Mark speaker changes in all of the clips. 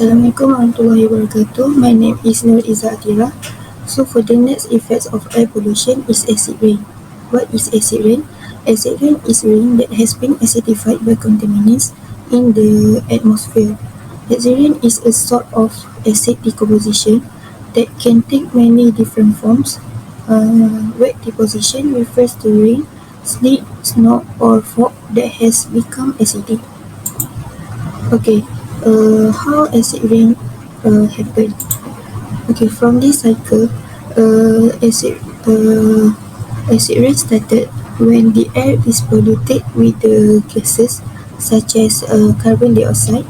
Speaker 1: Assalamualaikum warahmatullahi wabarakatuh. My name is Nur Izzah Athirah. So for the next effects of air pollution is acid rain. What is acid rain? Acid rain is rain that has been acidified by contaminants in the atmosphere. Acid rain is a sort of acid decomposition that can take many different forms. Wet deposition refers to rain, sleet, snow or fog that has become acidic. Okay, how acid rain happen? Okay, from this cycle, acid rain started when the air is polluted with the gases such as carbon dioxide,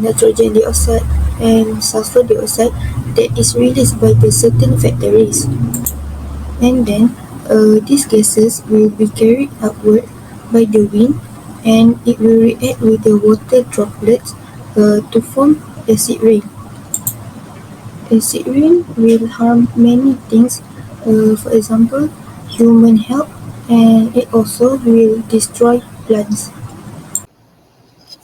Speaker 1: nitrogen dioxide, and sulfur dioxide that is released by the certain factories. And then these gases will be carried upward by the wind and it will react with the water droplets to form acid rain. Acid rain will harm many things, for example, human health, and it also will destroy plants.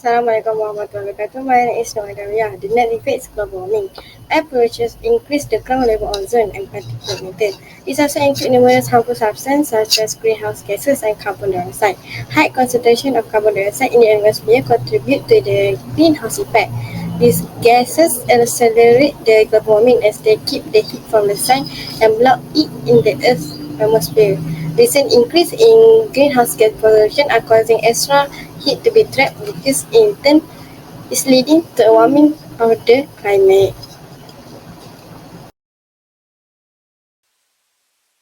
Speaker 2: Assalamualaikum warahmatullahi wabarakatuh. My name is Nur Ain Adawiyah. The net effects of global warming. Air pollution increase the ground level ozone and particulate matter. This also includes numerous harmful substances such as greenhouse gases and carbon dioxide. High concentration of carbon dioxide in the atmosphere contribute to the greenhouse effect. These gases accelerate the global warming as they keep the heat from the sun and block it in the Earth's atmosphere. Recent increase in greenhouse gas pollution are causing extra heat to be trapped, which in turn is leading to a warming of the climate.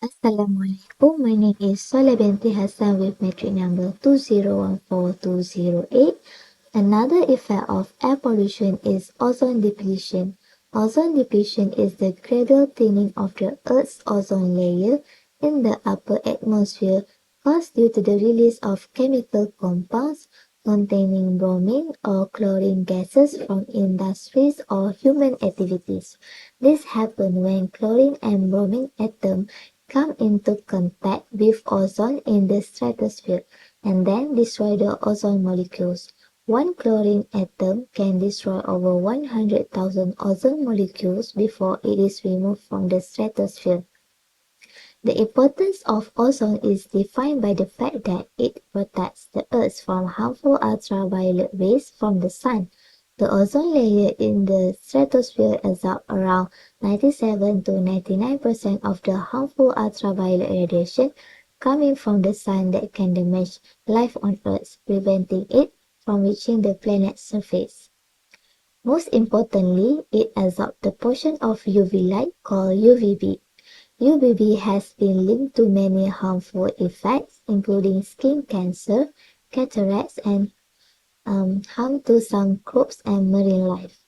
Speaker 3: Assalamualaikum. My name is Soleh binti Hassan with metric number 2014208. Another effect of air pollution is ozone depletion. Ozone depletion is the gradual thinning of the Earth's ozone layer in the upper atmosphere caused due to the release of chemical compounds containing bromine or chlorine gases from industries or human activities. This happens when chlorine and bromine atoms come into contact with ozone in the stratosphere and then destroy the ozone molecules. One chlorine atom can destroy over 100,000 ozone molecules before it is removed from the stratosphere. The importance of ozone is defined by the fact that it protects the Earth from harmful ultraviolet rays from the sun. The ozone layer in the stratosphere absorbs around 97 to 99% of the harmful ultraviolet radiation coming from the sun that can damage life on Earth, preventing it from reaching the planet's surface. Most importantly, it absorbs the portion of UV light called UVB. UVB has been linked to many harmful effects, including skin cancer, cataracts, and harm to some crops and marine life.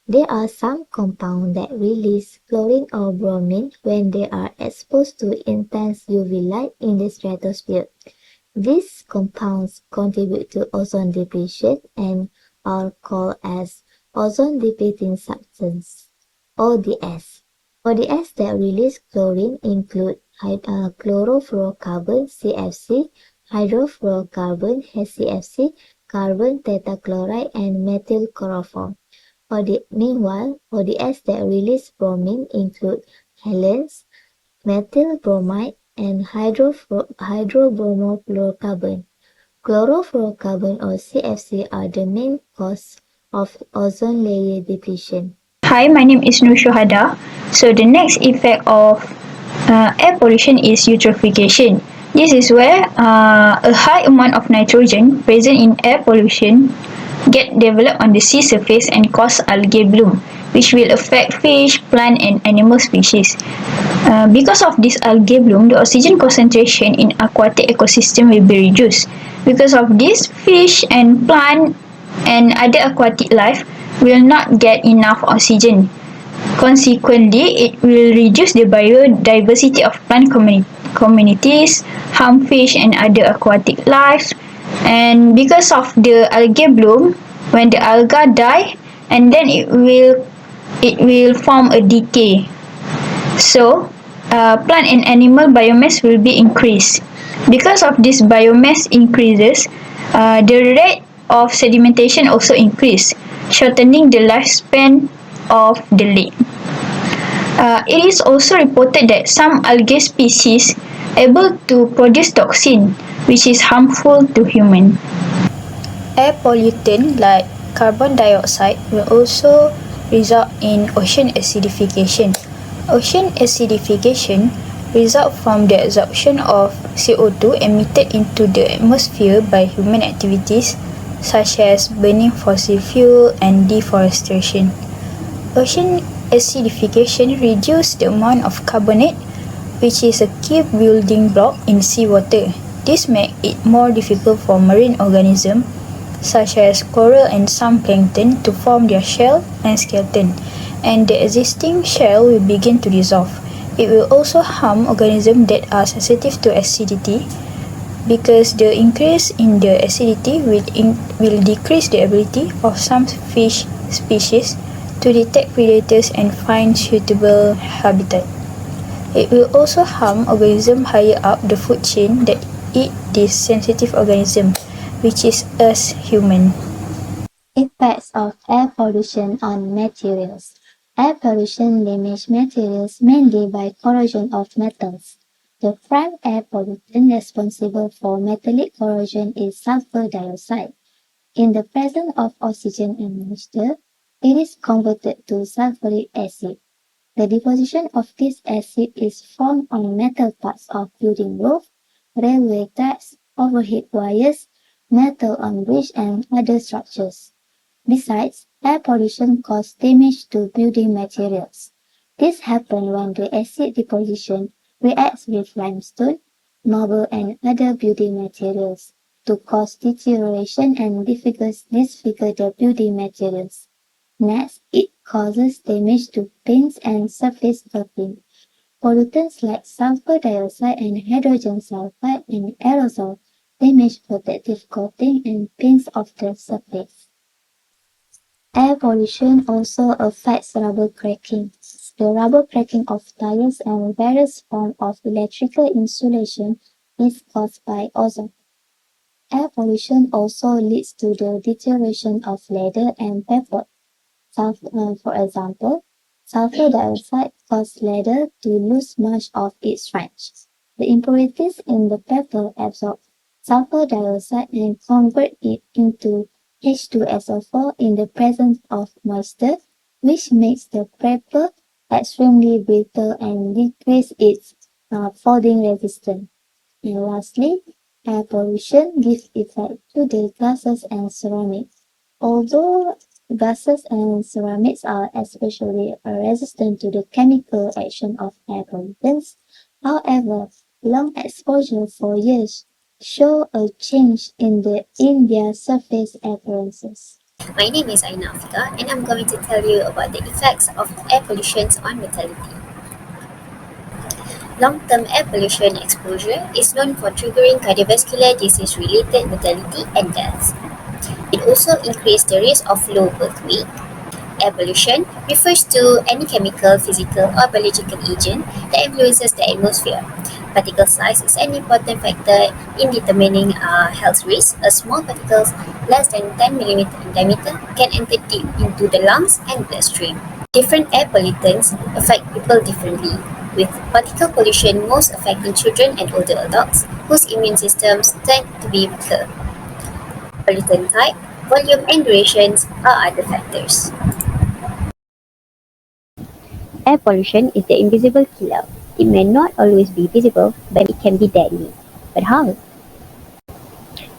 Speaker 3: There are some compounds that release chlorine or bromine when they are exposed to intense UV light in the stratosphere. These compounds contribute to ozone depletion and are called as ozone depleting substance, ODS. ODS that release chlorine include chlorofluorocarbon CFC, hydrofluorocarbon HCFC, carbon tetrachloride, and methyl chloroform. Meanwhile, ODS that release bromine include halenes, methyl bromide, and hydrobromofluorocarbon. Chlorofluorocarbon or CFC are the main cause of ozone layer depletion.
Speaker 4: Hi, my name is Nur Syuhada. So the next effect of air pollution is eutrophication. This is where a high amount of nitrogen present in air pollution get developed on the sea surface and cause algae bloom, which will affect fish, plant and animal species. Because of this algae bloom, the oxygen concentration in aquatic ecosystem will be reduced. Because of this, fish and plant and other aquatic life will not get enough oxygen. Consequently, it will reduce the biodiversity of plant communities, harm fish and other aquatic life. And because of the algae bloom, when the algae die, and then it will form a decay. So, plant and animal biomass will be increased. Because of this biomass increases, the rate of sedimentation also increase. shortening the lifespan of the lake. It is also reported that some algae species able to produce toxin, which is harmful to human.
Speaker 5: Air pollutant like carbon dioxide will also result in ocean acidification. Ocean acidification results from the absorption of CO2 emitted into the atmosphere by human activities such as burning fossil fuel and deforestation. Ocean acidification reduces the amount of carbonate, which is a key building block in seawater. This makes it more difficult for marine organisms such as coral and some plankton to form their shell and skeleton, and the existing shell will begin to dissolve. It will also harm organisms that are sensitive to acidity because the increase in the acidity will decrease the ability of some fish species to detect predators and find suitable habitat. It will also harm organisms higher up the food chain that eat these sensitive organisms, which is us human.
Speaker 3: Effects of air pollution on materials. Air pollution damages materials mainly by corrosion of metals. The prime air pollutant responsible for metallic corrosion is sulfur dioxide. In the presence of oxygen and moisture, it is converted to sulfuric acid. The deposition of this acid is formed on metal parts of building roof, railway tracks, overhead wires, metal on bridge and other structures. Besides, air pollution causes damage to building materials. This happens when the acid deposition reacts with limestone, marble and other building materials to cause deterioration and disfigure the building materials. Next, it causes damage to paints and surface coating. Pollutants like sulfur dioxide and hydrogen sulfide and aerosol damage protective coating and paints of the surface. Air pollution also affects rubber cracking. The rubber cracking of tires and various forms of electrical insulation is caused by ozone. Air pollution also leads to the deterioration of leather and paper. For example, sulfur dioxide causes leather to lose much of its strength. The impurities in the paper absorb sulfur dioxide and convert it into H2SO4 in the presence of moisture, which makes the paper extremely brittle and decreases its folding resistance. And lastly, air pollution gives effect to the glasses and ceramics. Although glasses and ceramics are especially resistant to the chemical action of air pollutants, however, long exposure for years show a change in their surface appearances.
Speaker 6: My name is Aina Afiqah and I'm going to tell you about the effects of air pollution on mortality. Long-term air pollution exposure is known for triggering cardiovascular disease-related mortality and deaths. It also increases the risk of low birth weight. Air pollution refers to any chemical, physical, or biological agent that influences the atmosphere. Particle size is an important factor in determining health risk. A small particles less than 10 mm in diameter can enter deep into the lungs and bloodstream. Different air pollutants affect people differently, with particle pollution most affecting children and older adults whose immune systems tend to be weaker. Pollutant type, volume and durations are other factors. Air pollution is the invisible killer. It may not always be visible, but it can be deadly. But how?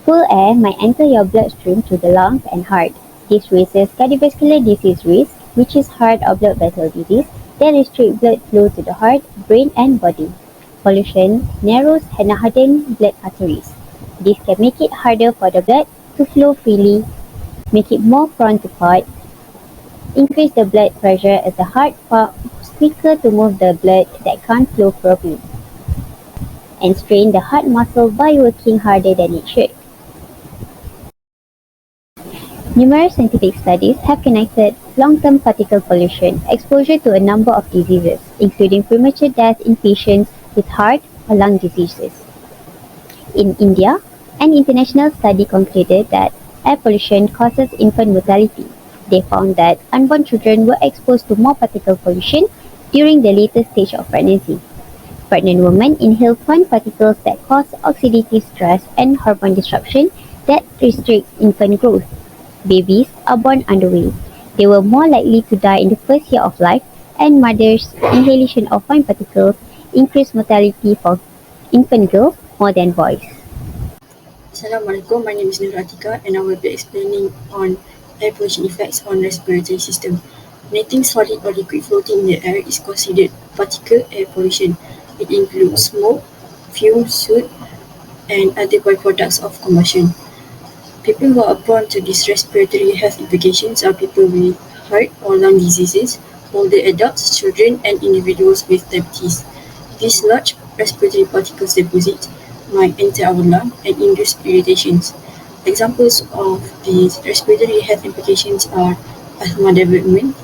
Speaker 6: Poor air might enter your bloodstream through the lungs and heart. This raises cardiovascular disease risk, which is heart or blood vessel disease that restricts blood flow to the heart, brain and body. Pollution narrows and hardens blood arteries. This can make it harder for the blood to flow freely, make it more prone to clot, increase the blood pressure as the heart pumps quicker to move the blood that can't flow properly, and strain the heart muscle by working harder than it should. Numerous scientific studies have connected long-term particle pollution exposure to a number of diseases, including premature death in patients with heart or lung diseases. In India, an international study concluded that air pollution causes infant mortality.
Speaker 7: They found that unborn children were exposed to more particle pollution during the later stage of pregnancy. Pregnant women inhale fine particles that cause oxidative stress and hormone disruption that restricts infant growth. Babies are born underweight. They were more likely to die in the first year of life, and mothers' inhalation of fine particles increased mortality for infant girls more than boys.
Speaker 8: Assalamualaikum, my name is Nur Atiqah and I will be explaining on air pollution effects on respiratory system. Anything solid or liquid floating in the air is considered particle air pollution. It includes smoke, fumes, soot, and other byproducts of combustion. People who are prone to these respiratory health implications are people with heart or lung diseases, older adults, children, and individuals with diabetes. These large respiratory particles deposits might enter our lung and induce irritations. Examples of these respiratory health implications are asthma development,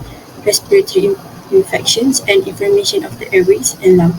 Speaker 8: respiratory infections, and inflammation of the airways and lung.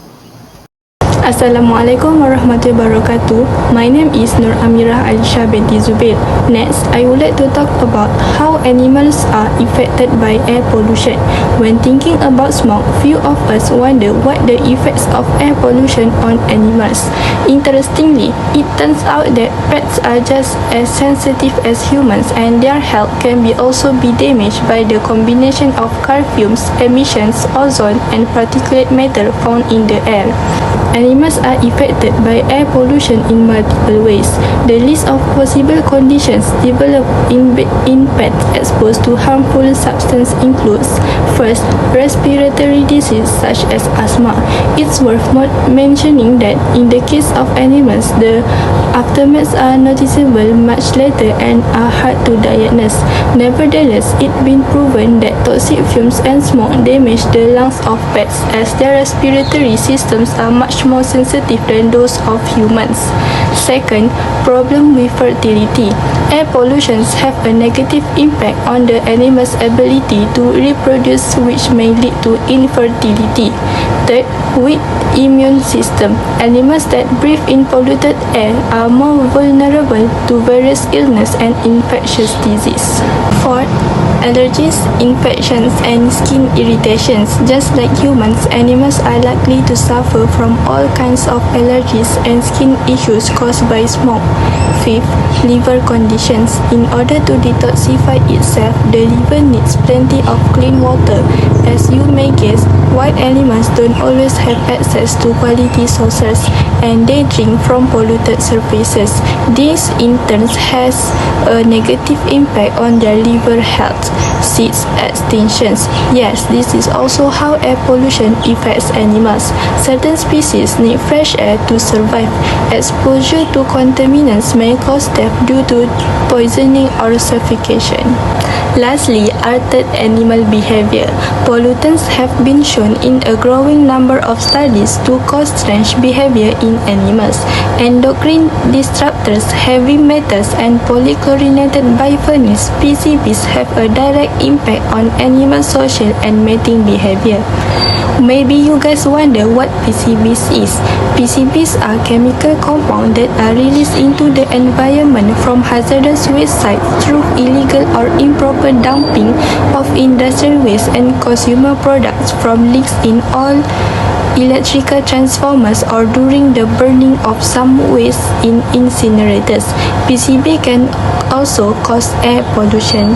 Speaker 9: Assalamualaikum warahmatullahi wabarakatuh. My name is Nur Amirah Alesya binti Zubair. Next, I would like to talk about how animals are affected by air pollution. When thinking about smoke, few of us wonder what the effects of air pollution on animals. Interestingly, it turns out that pets are just as sensitive as humans, and their health can also be damaged by the combination of car fumes, emissions, ozone, and particulate matter found in the air. Animals are affected by air pollution in multiple ways. The list of possible conditions developed in pets exposed to harmful substances includes: first, respiratory disease such as asthma. It's worth mentioning that in the case of animals, the aftermaths are noticeable much later and are hard to diagnose. Nevertheless, it's been proven that toxic fumes and smoke damage the lungs of pets, as their respiratory systems are much more sensitive than those of humans. Second, problem with fertility. Air pollutions have a negative impact on the animal's ability to reproduce, which may lead to infertility. Third, weak immune system. Animals that breathe in polluted air are more vulnerable to various illness and infectious disease. Fourth, allergies, infections, and skin irritations. Just like humans, animals are likely to suffer from all kinds of allergies and skin issues caused by smoke. Fifth, liver conditions. In order to detoxify itself, the liver needs plenty of clean water. As you may guess, wild animals don't always have access to quality sources, and they drink from polluted surfaces. This in turn has a negative impact on their liver health. Sixth, extinctions. Yes, this is also how air pollution affects animals. Certain species need fresh air to survive. Exposure to contaminants may cause death due to poisoning or suffocation. Lastly, altered animal behavior. Pollutants have been shown in a growing number of studies to cause strange behavior in animals. Endocrine disruptors, heavy metals, and polychlorinated biphenyls (PCBs) have a direct impact on animal social and mating behavior. Maybe you guys wonder what PCBs is. PCBs are chemical compounds that are released into the environment from hazardous waste sites through illegal or improper dumping of industrial waste and consumer products, from leaks in oil, electrical transformers, or during the burning of some waste in incinerators. PCB can also cause air pollution.